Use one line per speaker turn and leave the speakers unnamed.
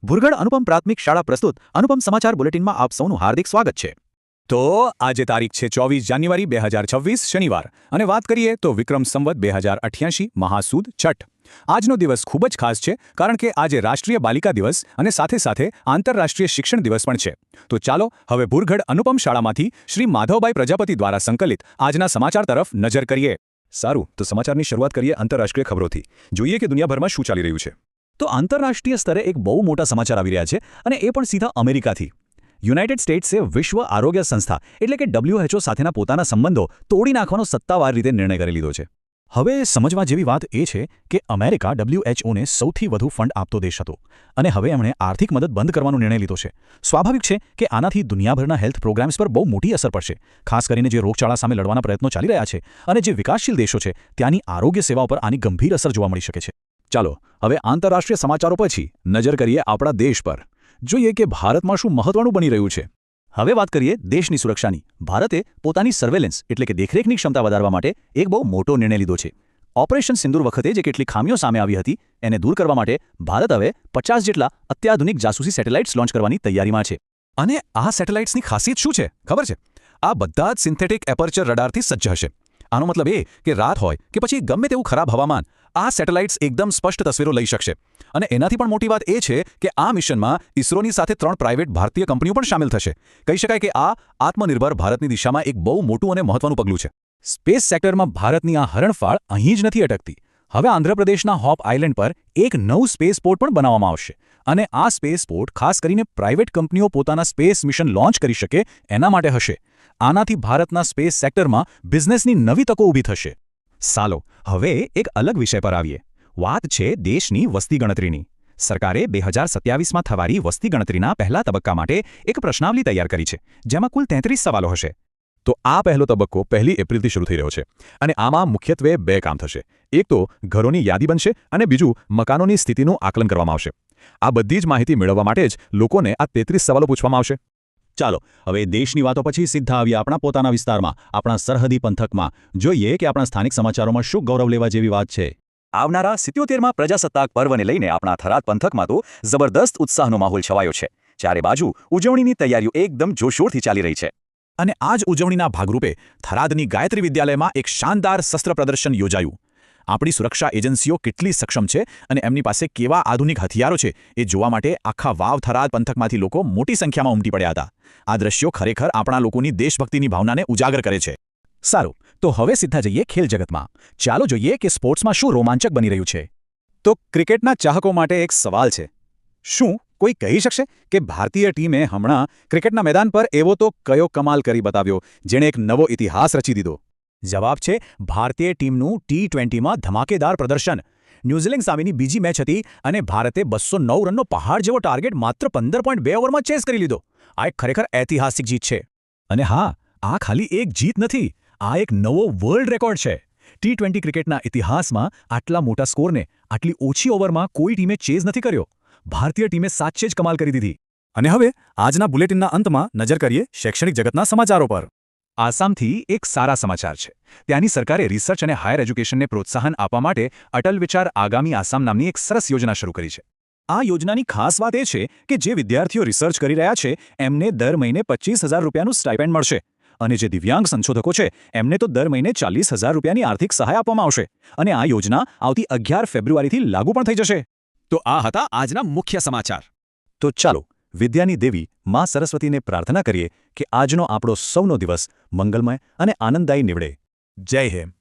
ભુરગઢ અનુપમ પ્રાથમિક શાળા પ્રસ્તુત અનુપમ સમાચાર બુલેટિનમાં આપ સૌનું હાર્દિક સ્વાગત છે।
તો આજે તારીખ છે 24 જાન્યુઆરી 2026 શનિવાર અને વાત કરીએ તો વિક્રમ સંવત 2088 મહાસુદ છઠ। આજનો દિવસ ખૂબ જ ખાસ છે કારણ કે આજે રાષ્ટ્રીય બાલિકા દિવસ અને સાથે સાથે આંતરરાષ્ટ્રીય શિક્ષણ દિવસ પણ છે। તો ચાલો હવે ભુરગઢ અનુપમ શાળામાંથી શ્રી માધવભાઈ પ્રજાપતિ દ્વારા સંકલિત આજના સમાચાર તરફ નજર કરીએ।
સારું, તો સમાચારની શરૂઆત કરીએ આંતરરાષ્ટ્રીય ખબરોથી। જોઈએ કે દુનિયાભરમાં શું ચાલી રહ્યું છે।
તો આંતરરાષ્ટ્રીય સ્તરે એક બહુ મોટા સમાચાર આવી રહ્યા છે અને એ પણ સીધા અમેરિકાથી। યુનાઇટેડ સ્ટેટ્સે વિશ્વ આરોગ્ય સંસ્થા એટલે કે WHO સાથેના પોતાના સંબંધો તોડી નાખવાનો સત્તાવાર રીતે નિર્ણય કરી લીધો છે। હવે સમજવા જેવી વાત એ છે કે અમેરિકા WHOને સૌથી વધુ ફંડ આપતો દેશ હતો અને હવે એમણે આર્થિક મદદ બંધ કરવાનો નિર્ણય લીધો છે। સ્વાભાવિક છે કે આનાથી દુનિયાભરના હેલ્થ પ્રોગ્રામ્સ પર બહુ મોટી અસર પડશે, ખાસ કરીને જે રોગચાળા સામે લડવાના પ્રયત્નો ચાલી રહ્યા છે અને જે વિકાસશીલ દેશો છે ત્યાંની આરોગ્ય સેવાઓ પર આની ગંભીર અસર જોવા મળી શકે છે। ચાલો હવે આંતરરાષ્ટ્રીય સમાચારો પછી નજર કરીએ આપણા દેશ પર। જોઈએ કે ભારતમાં શું મહત્વનું બની રહ્યું છે। હવે વાત કરીએ દેશની સુરક્ષાની। ભારતે પોતાની સર્વેલન્સ એટલે કે દેખરેખની ક્ષમતા વધારવા માટે એક બહુ મોટો નિર્ણય લીધો છે। ઓપરેશન સિંદૂર વખતે જે કેટલી ખામીઓ સામે આવી હતી એને દૂર કરવા માટે ભારત હવે 50 જેટલા અત્યાધુનિક જાસૂસી સેટેલાઇટ્સ લોન્ચ કરવાની તૈયારીમાં છે। અને આ સેટેલાઇટ્સની ખાસિયત શું છે ખબર છે? આ બધા જ સિન્થેટિક એપર્ચર રડારથી સજ્જ હશે। આનો મતલબ એ કે રાત હોય કે પછી ગમે તેવું ખરાબ હવામાન, આ સેટેલાઇટ્સ એકદમ સ્પષ્ટ તસવીરો લઈ શકશે। અને એનાથી પણ મોટી વાત એ છે કે આ મિશનમાં ઇસરોની સાથે 3 પ્રાઇવેટ ભારતીય કંપનીઓ પણ સામેલ થશે। કહી શકાય કે આ આત્મનિર્ભર ભારતની દિશામાં એક બહુ મોટું અને મહત્વનું પગલું છે। સ્પેસ સેક્ટરમાં ભારતની આ હરણફાળ અહીં જ નથી અટકતી। હવે આંધ્રપ્રદેશના હોપ આઇલેન્ડ પર એક નવું સ્પેસ પોર્ટ પણ બનાવવામાં આવશે અને આ સ્પેસ પોર્ટ ખાસ કરીને પ્રાઇવેટ કંપનીઓ પોતાના સ્પેસ મિશન લોન્ચ કરી શકે એના માટે હશે। આનાથી ભારતના સ્પેસ સેક્ટરમાં બિઝનેસની નવી તકો ઊભી થશે। સાલો હવે એક અલગ વિષય પર આવીએ। વાત છે દેશની વસ્તી ગણતરીની। સરકારે 2027માં થવાની વસ્તી ગણતરીના પહેલા તબક્કા માટે એક પ્રશ્નાવલી તૈયાર કરી છે જેમાં કુલ 33 સવાલો હશે। તો આ પહેલો તબક્કો 1 એપ્રિલથી શરૂ થઈ રહ્યો છે અને આમાં મુખ્યત્વે 2 કામ થશે। એક તો ઘરોની યાદી બનશે અને બીજું મકાનોની સ્થિતિનું આકલન કરવામાં આવશે। આ બધી જ માહિતી મેળવવા માટે જ લોકોને આ 33 સવાલો પૂછવામાં આવશે। ચાલો હવે દેશની વાતો પછી સીધા આવીએ આપણા પોતાના વિસ્તારમાં, આપણા સરહદી પંથકમાં। જોઈએ કે આપણા સ્થાનિક સમાચારોમાં શું ગૌરવ લેવા જેવી વાત છે। આવનારા 77માં પ્રજાસત્તાક પર્વને લઈને આપણા થરાદ પંથકમાં તો જબરદસ્ત ઉત્સાહનો માહોલ છવાયો છે। ચારે બાજુ ઉજવણીની તૈયારીઓ એકદમ જોશોરથી ચાલી રહી છે અને આ જ ઉજવણીના ભાગરૂપે થરાદની ગાયત્રી વિદ્યાલયમાં એક શાનદાર શસ્ત્ર પ્રદર્શન યોજાયું। આપણી સુરક્ષા એજન્સીઓ કેટલી સક્ષમ છે અને એમની પાસે કેવા આધુનિક હથિયારો છે એ જોવા માટે આખા વાવ થરાદ પંથકમાંથી લોકો મોટી સંખ્યામાં ઉમટી પડ્યા હતા। આ દ્રશ્યો ખરેખર આપણા લોકોની દેશભક્તિની ભાવનાને ઉજાગર કરે છે। સારું, તો હવે સીધા જઈએ ખેલ જગતમાં। ચાલો જોઈએ કે સ્પોર્ટ્સમાં શું રોમાંચક બની રહ્યું છે। તો ક્રિકેટના ચાહકો માટે એક સવાલ છે, શું કોઈ કહી શકશે કે ભારતીય ટીમે હમણાં ક્રિકેટના મેદાન પર એવો તો કયો કમાલ કરી બતાવ્યો જેણે એક નવો ઇતિહાસ રચી દીધો? જવાબ છે ભારતીય ટીમનું T20માં ધમાકેદાર પ્રદર્શન। ન્યૂઝીલેન્ડ સામેની બીજી મેચ હતી અને ભારતે 209 રનનો પહાડ જેવો ટાર્ગેટ માત્ર 15.2 ઓવરમાં ચેસ કરી લીધો। આ એક ખરેખર ઐતિહાસિક જીત છે। અને હા, આ ખાલી એક જીત નથી, આ એક નવો વર્લ્ડ રેકોર્ડ છે। T20 ક્રિકેટના ઇતિહાસમાં આટલા મોટા સ્કોરને આટલી ઓછી ઓવરમાં કોઈ ટીમે ચેઝ નથી કર્યો। ભારતીય ટીમે સાચે જ કમાલ કરી દીધી। અને હવે આજના બુલેટિનના અંતમાં નજર કરીએ શૈક્ષણિક જગતના સમાચારો પર। આસામથી એક સારા સમાચાર છે। ત્યાંની સરકારે રિસર્ચ અને હાયર એજ્યુકેશનને પ્રોત્સાહન આપવા માટે અટલ વિચાર આગામી આસામ નામની એક સરસ યોજના શરૂ કરી છે। આ યોજનાની ખાસ વાત એ છે કે જે વિદ્યાર્થીઓ રિસર્ચ કરી રહ્યા છે એમને દર મહિને 25,000 રૂપિયાનું સ્ટાઇપેન્ડ મળશે અને જે દિવ્યાંગ સંશોધકો છે એમને તો દર મહિને 40,000 રૂપિયાની આર્થિક સહાય આપવામાં આવશે અને આ યોજના આવતી 11 ફેબ્રુઆરીથી લાગુ પણ થઈ જશે। તો આ હતા આજના મુખ્ય સમાચાર। તો ચાલો વિદ્યાની દેવી માં સરસ્વતીને પ્રાર્થના કરીએ કે આજનો આપણો સૌનો દિવસ મંગલમય અને આનંદદાયી નીવડે। જય હિન્દ।